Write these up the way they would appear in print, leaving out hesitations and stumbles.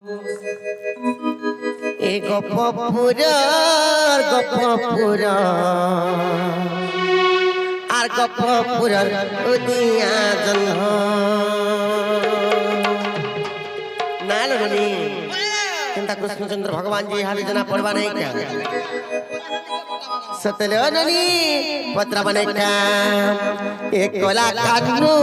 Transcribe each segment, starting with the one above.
এ গপপুর আর গপপুর উদিয়া জন্ম নালি चिंता कृष्णचंद्र भगवान जी हाली जना पड़वा नहीं क्या सतले ननी पत्र बने क्या एक कोला कानू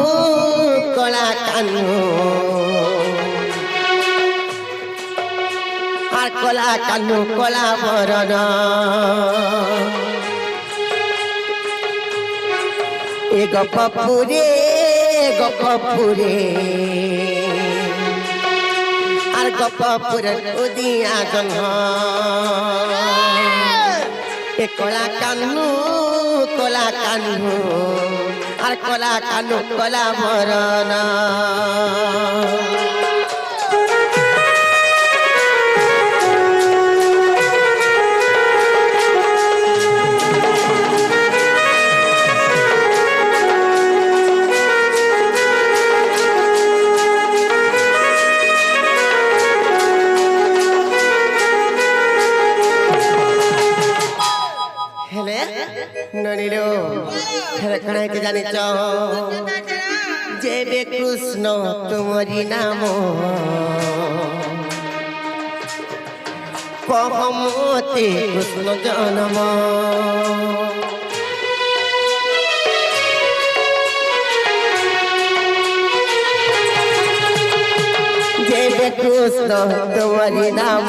আর কোলা কানু কোলা বরণ এ গপপুরে আর গপপুরের উদিয়া জন্ম এ কোলা কানু আর কোলা কানু কোলা বরণ ननिलो खरखणाय के जानी चो जेबे कृष्ण तुम्हारी नाम कहमते कृष्ण जन्म जेबे कृष्ण तुम्हारी नाम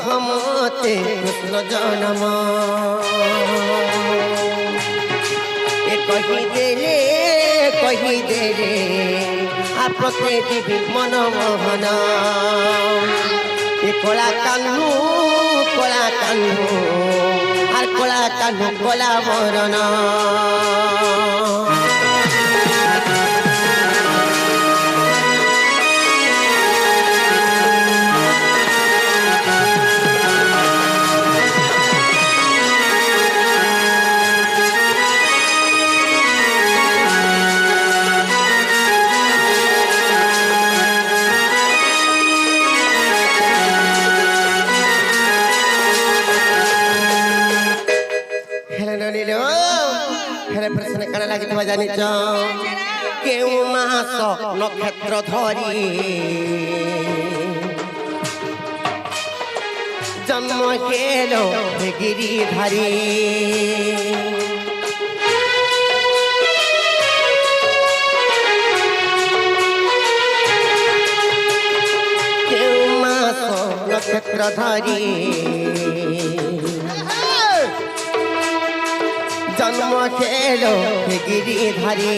कहमते कृष्ण जन्म ए कही दे रे आपके दिव्य मनमोहन ए कोला कान्हू और कोला कान्हू कोला बरन प्रश्न कण लगे जानी केउ मास नक्षत्र धरी जन्म केलो गिरिधारी केउ मास नक्षत्र धरी जन्म खेलो गिरिधारी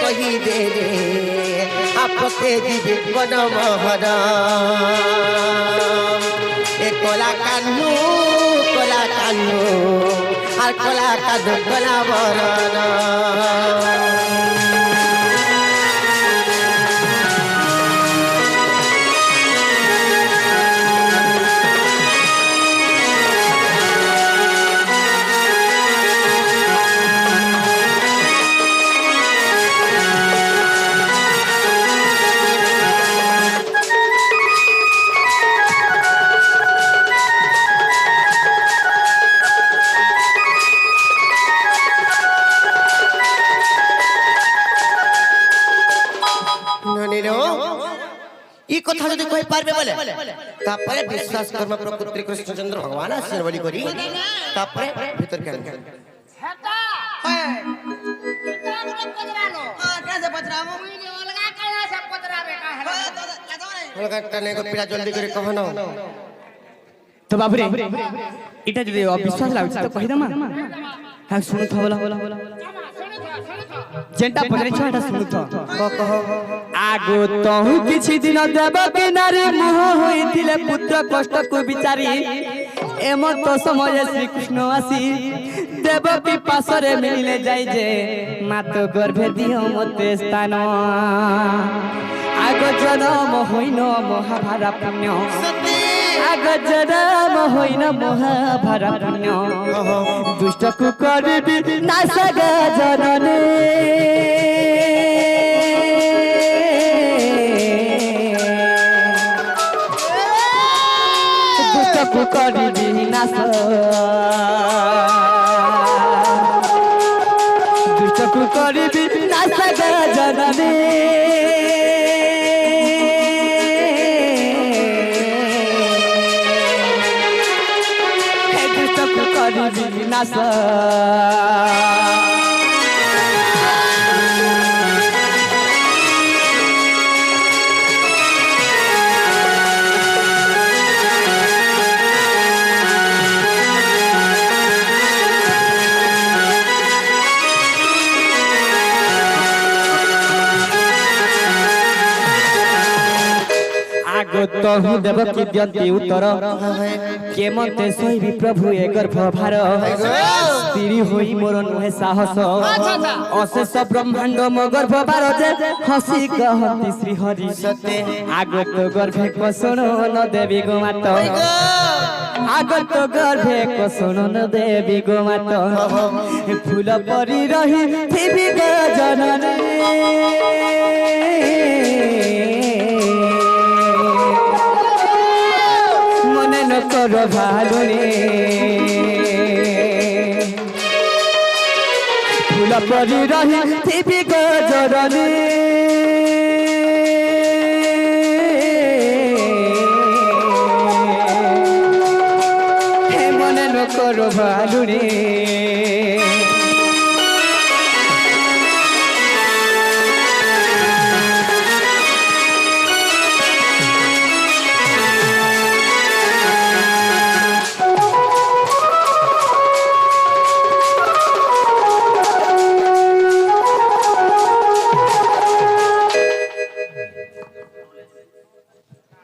कही दे रे आपके दिव्य मनमोहन ए कोला कान्हू और कोला कान्हू कोला बरन কথা যদি কই পারবে বলে তারপরে বিশ্বাস করব প্রকৃতি কৃষ্ণচন্দ্র ভগবান আছেন বলি করি তারপরে ভিতর কেন হেতা হয় এটা পদরানো কাছে পদরামো অলগা কায়া সব পদরাবে কাহে অলগা কানে গো পিলা জলদি করে কহ না তো বাবুরে এটা যদি অবিশ্বাস লাগছে তো কই দমা হ্যাঁ শুনো তো বলা जेंटा पकड़े छोटा सुन तो कह आगो तहु किछि दिन देवकी नारी मोह होइथिले पुत्र कष्ट को विचारी एमत तो समय श्री कृष्ण आसी देवकी पासरे मिले जाय जे मात गर्भे दियो मते स्थान आगो जन्म होइनो महाभारत पुण्य आगो जन्म होइनो महाभारत पुण्य दुष्ट को करबी नासग जन କରିବି ନାଶ ଦୁଷ୍ଟକୁ କରିବି ନାଶ ଗଜନନେ ହେ ଦୁଷ୍ଟକୁ କରିବି ନାଶ तहु देव की द्यंती उत्तर के मते सहिबी प्रभु ए गर्भ भार स्त्री होई मोर नुहे साहस अशेष ब्रह्मांड मो गर्भ भार जे हसी कहती श्री हरि आगत गर्भे कसुण न देवी गोमात आगत गर्भे कसुण न देवी गोमात फूल परी रही थिबी जननी कर भालुनी फूल परी रही थिबी गजरनी हे मने न कर भालुनी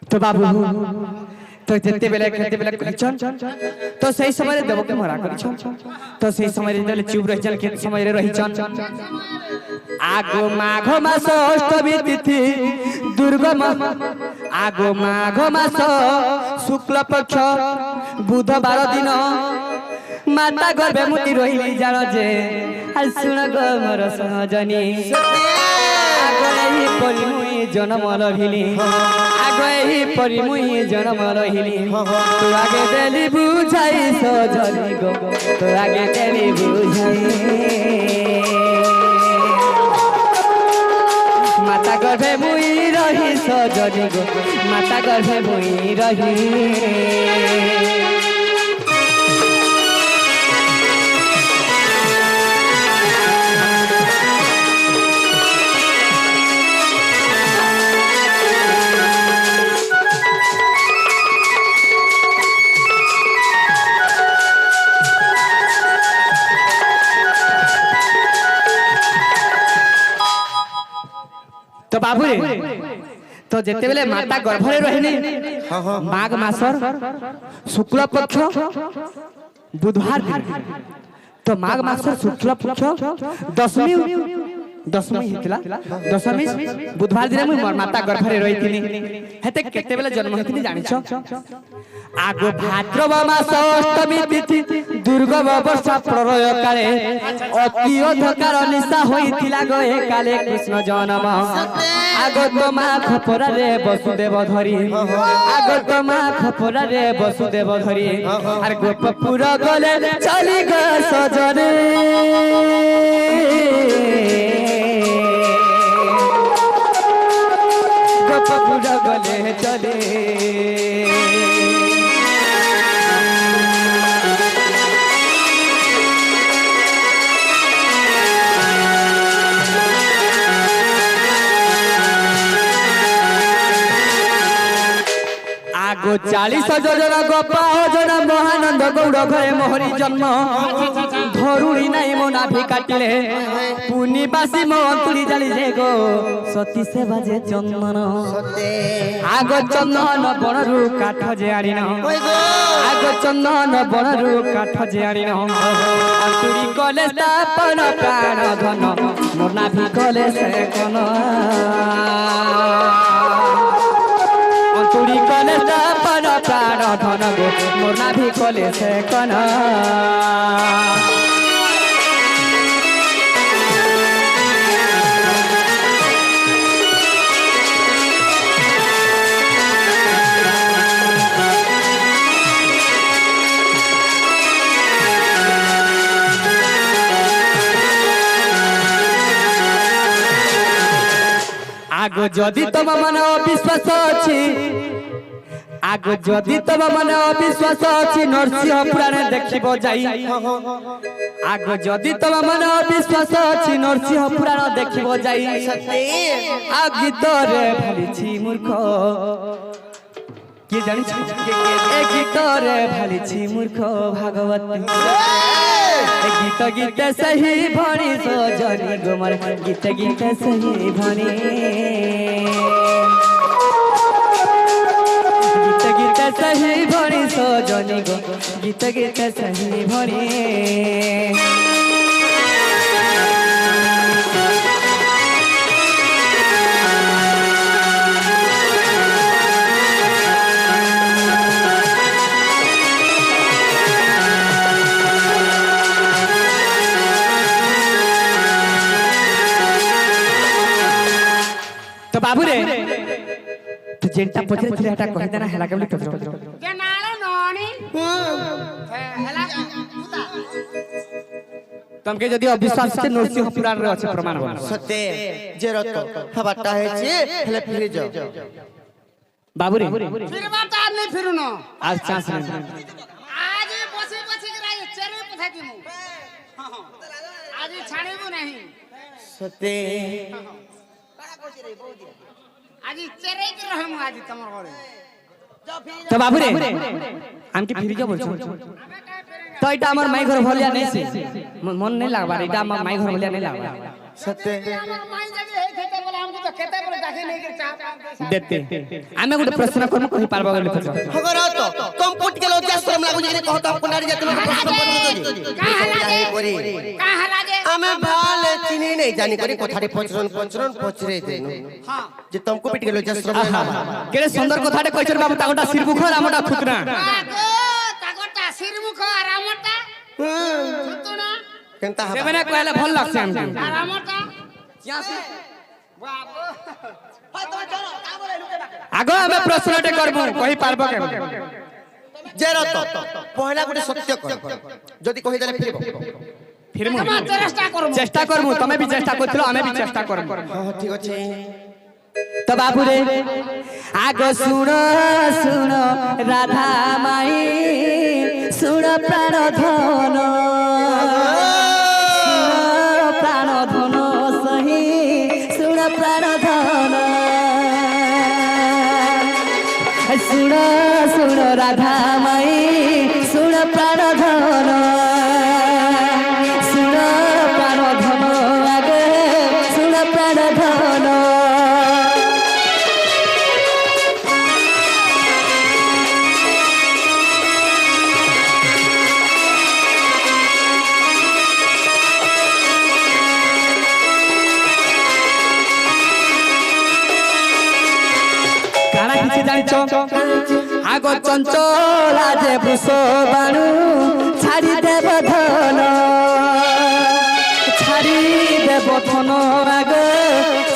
तो बाबू तो जेते बेले करिछन तो सही समय देव के मरा करिछन तो सही समय रे चुप रहिछन के समय रे रहिछन आगो माघ मास अष्टमी तिथि दुर्गम आगो माघ मास शुक्ल पक्ष बुधवार दिन माता गर्भे मुति रहिली जान जे आ सुन ग मोर सहजनी आगो परि मुई जन्म लभिली आगो परि मुई जन्म लभिली तू आगे देली बुझाई सजनी गो तू आगे देली बुझाई माता गर्भे मुई रही सजनी गो माता गर्भे मुई रही तो बाबू रे तो जेते बेले माता गर्भरे रहनी माघ मासर शुक्ल पक्ष बुधवार दिन तो माघ मासर शुक्ल पक्ष दशमी हितला दशमी बुधवार दिन मुई माता गर्भरे रहिथिनी हेते केते बेले जन्म हेथिनी जानिछो आगो भाद्रव मास अष्टमी तिथि दुर्गम वर्षा प्रलय काले अति अंधकार निशा होइथिला गो ए काले कृष्ण जन्म आगत मा खपरा रे वसुदेव धरी आगत मा खपरा रे वसुदेव धरी आर गोपपुर गले चली ग सजने गोपपुर गले चले आगो 40 जोजना गोपा जना महानंद गौड़ घरे मोहरी जन्म धरुणी नाई मो नाभि काटिले पुनी बासी मो अंतुड़ी जाली जे गो सती से बाजे चंदन आगो चंदन बनरु काठ जे आड़िन आगो चंदन बनरु काठ जे आड़िन अंतुड़ी कले स्थापन प्राण धन मोर नाभि कले से कोन अंतुड़ी कले स्थापन प्राण धन गो मोर नाभि कले से कोन आगो जदि तम मन अविश्वास अछि आगो जदि तम मन अविश्वास अछि नरसिंह पुराण देखिबो जाई आगो जदि तम मन अविश्वास अछि नरसिंह पुराण देखिबो जाई सत्य आ गीत रे भालिछि मूर्ख के जानि छ ए गीत रे भालिछि मूर्ख भागवत गीत गीत सही भणी सजनी गोमर गीत गीत सही भणी गीत गीत सही भणी सजनी गो गीत गीत सही भणी तो बाबू रे तू जेंटा पछरे छले हटा कहि देना हला केबली पछरो के नाले नोनी हेला तमके जदी अविश्वास से नरसिंह पुराण रे अछि प्रमाण हो सत्य जे रत हबाटा है छे हेले फिरे जाओ बाबू रे फिर बात नहीं फिरुनो आज चांस नहीं आज बसी बसी के राय चेरे पथा दिमु आज छाड़ेबो नहीं सत्य आज चेरे के रहमु आज तमर घरे तो बाबू रे हम के फिर जा बोलछो तो इटा हमर माई घर भलिया नहीं से मन नहीं लागबा इटा हमर माई घर भलिया नहीं लागबा सत्य हमर माई जब हे खेते बोला हमको तो खेते पर जाके नहीं के चाह देते आमे गुटे प्रश्न करम कहि पारबा गले पछो हगर तो कम पुट के लोग शर्म लागु जे कहत अपन नारी जात लोग प्रश्न कहां लागे हमें भाल चिनी नहीं जानी करी कोठारे पंचरन पचरे देनु हां जे तुमको पिट गेलो जसरम केरे सुंदर कथाटे कहिछर बाबू तागोटा सिरमुख रामटा खुकना आगो तागोटा सिरमुख रामटा खुतुना केनता से मैंने कहले भल लागसे हमके रामटा क्या से बाबू आगो हमें प्रश्नटे करबो कहि पारबो के जे रत पहला गुटे सत्य कर जदी कहि देले फिर फिर चेष्टा करमु तमे भी चेष्टा करथिलो हमें भी चेष्टा करमु हां ठीक अछि तो बाबू रे आगो सुनो सुनो राधा माई सुनो प्राण धन सही सुनो प्राण धन सुनो सुनो राधा माई सुनो प्राण धन सुनो प्राण धन आगे सुनो प्राण धन आगो चंचला जे भूष बाणु छाड़ी देव धन आगो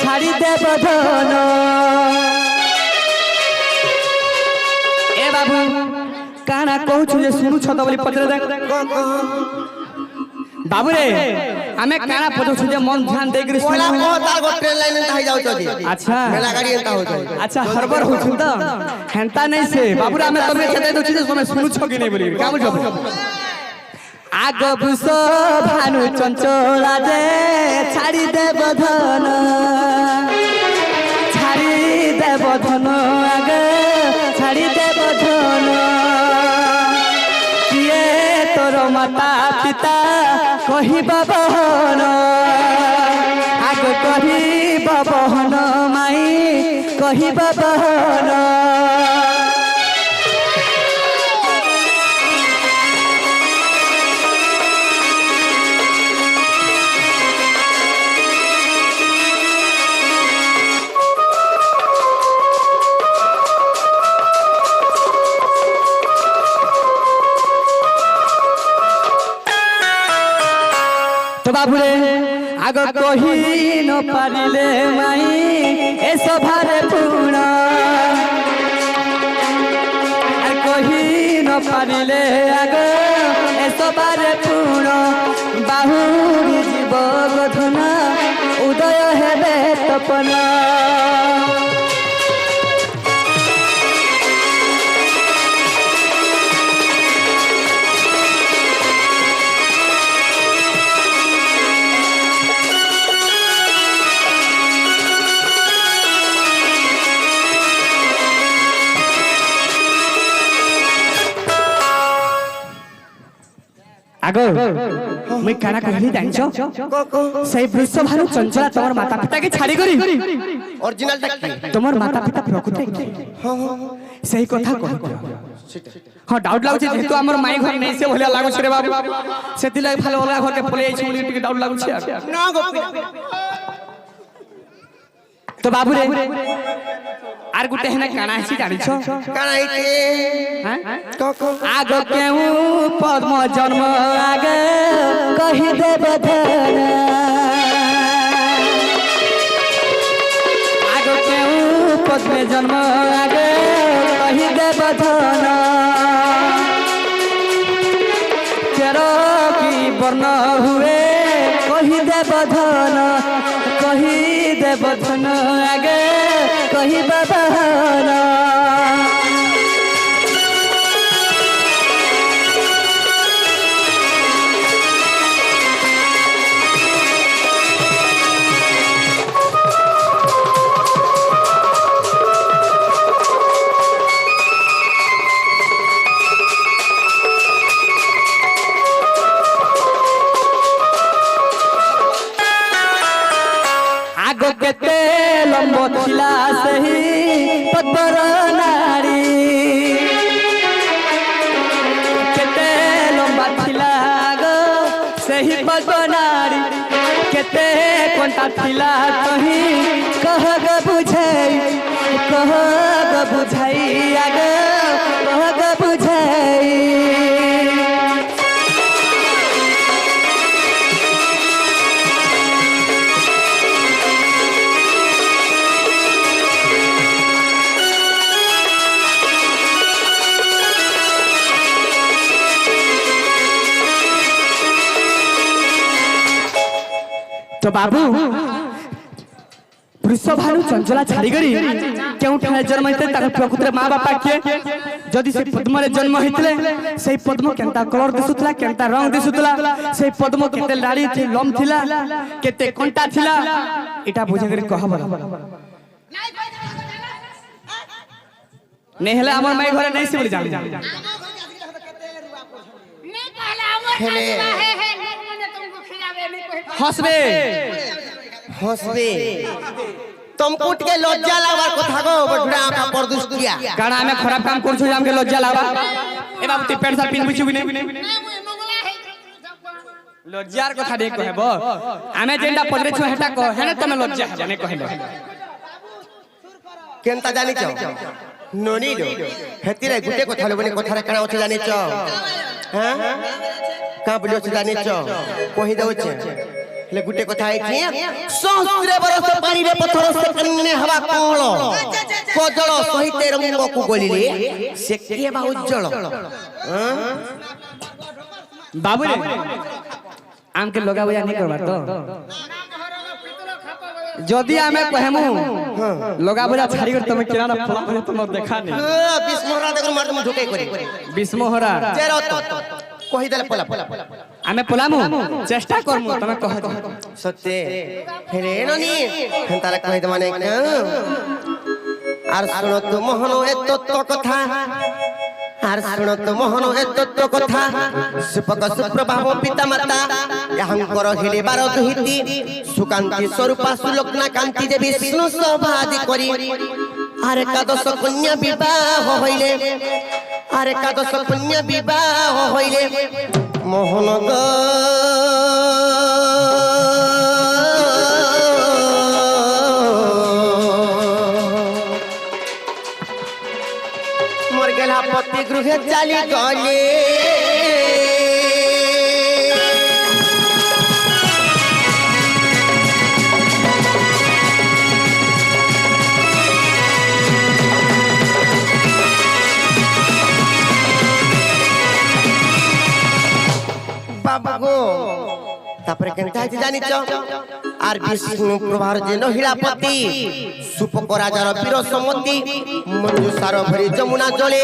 छाड़ी देव धन ए बाबू काना कहू जे सुनु छ त बोली पत्र दे बाबू रे हमें काना पत्र जे मन ध्यान दे के कोला को तार गो ट्रेन लाइन एंता जाउ छथि अच्छा मेला गाड़ी एंता हो जाय अच्छा हरबर हो छु त हेंता नहीं से बाबू रे हमें तमे छते दो चीज समय सुनु छ कि नहीं बोली का बुझो आगो बुस भानु चंचला जे छाड़ी देव धन आगे छाड़ी देव धन किए तोर माता पिता कहिबा बहन आगो कहिबा बहन माई कहिबा बहन तो बाबू रे आगो कही न पारिले माई ए सभारे पूर्ण कही न पारिले आगो ए सभारे पूर्ण बाहुरी जीव गधना उदय हेबे तपना आगो मुई काना कहली जानछो सही वृषभानु चंचला तमर माता पिता के छाड़ी करी ओरिजिनल टाकी तमर माता पिता प्रकृति हां हां सही कथा कह हां डाउट लागछ जेतु हमर माई घर नै से भलिया लागछ रे बाबू सेति लाग भालो वाला घर के पले आइछ मुली टिके डाउट लागछ ना गोपी तो बाबू रे आर गुटे हेना काना हिसी जानिछो काना हिते हां को आगो केहू पद्म जन्म आगे कहि दे बधन आगो केहू पद्म जन्म आगे कहि दे बधन तेरो की वर्ण हुए कहि दे बधन आगे कहि बधन आगो केते लंबो थिला सही पद्मर नारी केते लंबा थिला गो सही पद्म नारी केते कोंटा थिला तही कह ग बुझाई आगो कह ग बुझाई तो बाबू वृषभानु चंचला छाड़ी करी केउ ठाणे जन्म हेते तार प्रकृति मां बापा के जदि से पद्म रे जन्म हेतले सेही पद्म केनता कलर दिसुतला केनता रंग दिसुतला सेही पद्म केते लाड़ी थी लम थिला केते कंटा थिला एटा बुझे करी कहब नै हेला हमर माई घरे नै से बोली जान नहीं कहला हमर हेले। है मैंने तुमको खिलावे नहीं कोई हसबे हंसबे तुम कुट के लज्जा लावार কথা গো বড়া का परदुस किया काना हमें खराब काम करछु जे हमके लज्जा लावा ए बाबू ती पेंट शर्ट पिन बिछु कि नै मैं मंगला है लज्जार কথা देख कहबो हमें जेंडा पदरे छु हेटा कह हेने तमे लज्जा जाने कहले केनता जानि छ नोनी दो हेतिरे गुटे কথা লবনি কথারে কানা আছে জানি छ हां का बोलियो छ जानि छ कहि दउ छ ले गुटे কথা आइछि सहस्र बरस पानी रे पत्थर से कन्ने हवा कोल कोजल सहित रंग को गोलिले से के बा उज्जल हां बाबू रे आम के लगा बुझा नहीं करबा तो जदी आमे कहमु लगा बुझा छाड़ी कर तमे किराना फला करे तुम देखा नहीं बिस्मोहरा देखो मार तुम ढुके करी बिस्मोहरा जेरो कहि देले पला आमे पलामु चेष्टा करमु तमे कह दे सत्य हेरे ननी तारा कहि दे माने आर सुनो तो मोहन ए तत्व कथा आर सुनो तो मोहन ए तत्व कथा सुपक सुप्रभाव पिता माता यहंकर हेले बार दुहिति सुकांति स्वरूपा सुलोकना कांति देवी विष्णु सभादि करी आर एकादश कन्या विवाह होइले आर एकादश कन्या विवाह होइले मोहन मोर गेला पति गृहे चाली गले बाबा गो तापरे केनता जानि छ आर विष्णु प्रभार जे नहिलापति सुपक राजार वीर समति मंजूसार भरी जमुना जले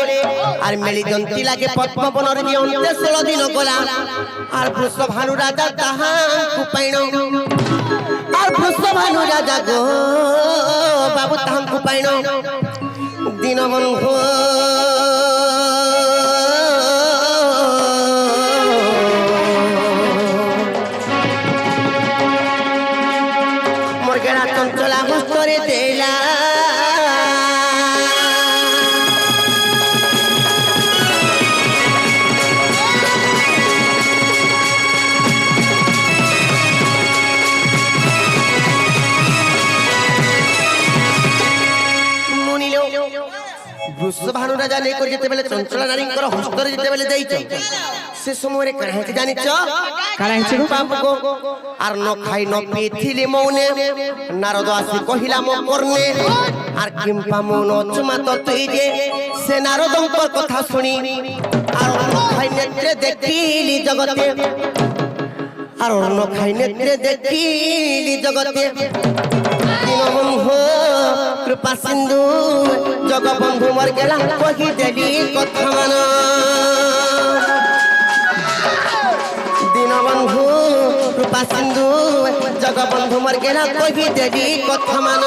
आर मेली जंती लागे पद्म बनर जे अंते 16 दिन गला आर वृषभानु राजा ताहा कुपाइनो आर वृषभानु राजा गो बाबू ताहा कुपाइनो दिन बंधु গেলা চঞ্চলা হস্তরে দেলা বৃষভানু রাজা নেই করে যেতে বেলে চঞ্চলা নারীঙ্কর হস্তরে যেতে বেলে দেইছ সে সময় কাহিনী জানিছ আর ন খাই ন পিথিলি মৌনে নারদ আসি কহিলা মো কর্ণে আর কিম্পা মৌন চুমাত তুই যে সে নারদঙ্কর কথা শুনি আর ন খাই নেত্রে দেখিলি জগতে আর ন খাই নেত্রে দেখিলি জগতে দীনবন্ধু কৃপা সিন্ধু জগবন্ধু মর গেলা কহি দেলি কথা মান দীনবন্ধু কৃপা সিন্ধু জগবন্ধু মর গেলা কহি দেলি কথা মান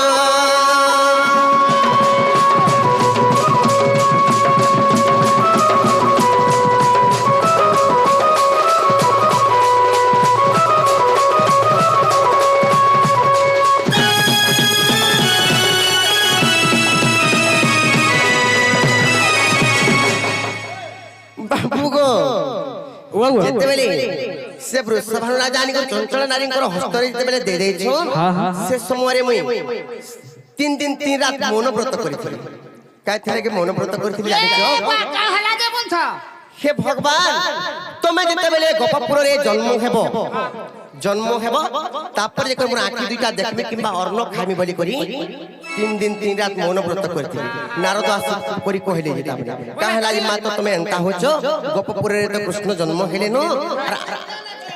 যেতেবেলে সে বৃষভানু রাজা আনি চঞ্চলা নারীঙ্কর হস্তরে যেতেবেলে দেই দেইছ সে সময় মুই 3 দিন 3 রাত মৌনব্রত করিছিল কাই থেকে কি মৌনব্রত করিছিল জানিছ কা হলা যে বলছ হে ভগবান তুমি যেতেবেলে গোপপুরে জন্ম হেব তারপরে যে মোর আঁখি দুইটা দেখবি কিংবা অন্ন খাইমি বলি করি 3 দিন 3 রাত মৌনব্রত করিছিল নারদ আসি করি কহিলে যেটা কাহেলা মা তো তুমি এন্তা হচ্ছ গোপপুরে তো কৃষ্ণ জন্ম হেলে নো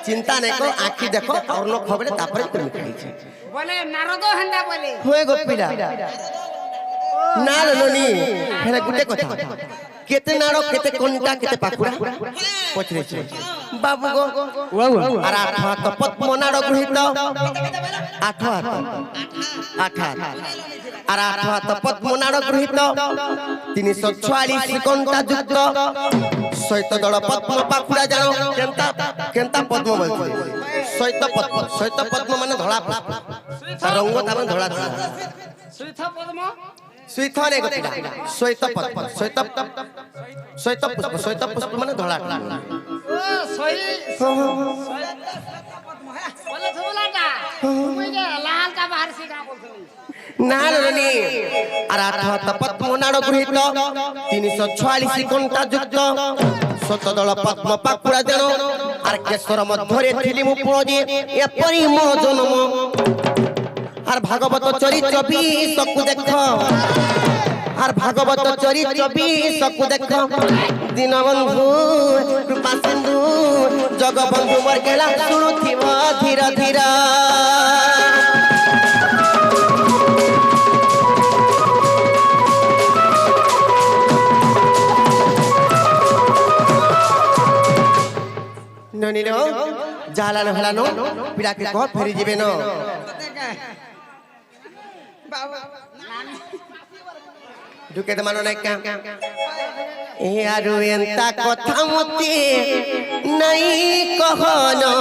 চিন্তা নাই কর আঁখি দেখো অন্ন খাবলে তারপরে তুমি খাইছি বলে নারদ হেন্দা বলে হয়ে গোপিলা না লনি হেলা গুটে কথা কেতে নাড় কেতে কোনটা কেতে পাকুড়া পছরেছে বাবু গো আর আঠ হাত পদ্ম নাড় গৃহীত আঠ হাত আর আঠ হাত পদ্ম নাড় গৃহীত 346 কণ্টা যুক্ত সৈত দল পদ্ম পাকুড়া জানো কেনতা পদ্ম বলছে সৈত পদ্ম মানে ধলা রঙ্গ তা মানে ধলা সুইথ পদ্ম সুইথ নে গতিলা সৈত পুষ্প মানে ধলা ও সই বলে থবলাটা তুমি যে লাল কা বাহার সিগা বলছিস না নি আর আঠ হাত পদ্ম নাড় গৃহীত 346 কণ্টা যুক্ত সত দল পদ্ম পাকুড়া জানো আর কেশর মধ্যরে থিলি মু পুঁজি এপরি মো জন্ম আর ভাগবত চরিত্র 20 কু দেখ আর ভাগবত চরিত্র 20 কু দেখ দীনবন্ধু কৃপা সিন্ধু জগবন্ধু মর গেলা শুনুথিব ধীর ধীর ননিল জালান হলানো পিড়াকে কহ ফেরি যাবে ন ঢুকে তো মানো নাই কাম এ আরো এন্তা কথা মতে নাই কহনো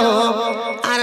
আর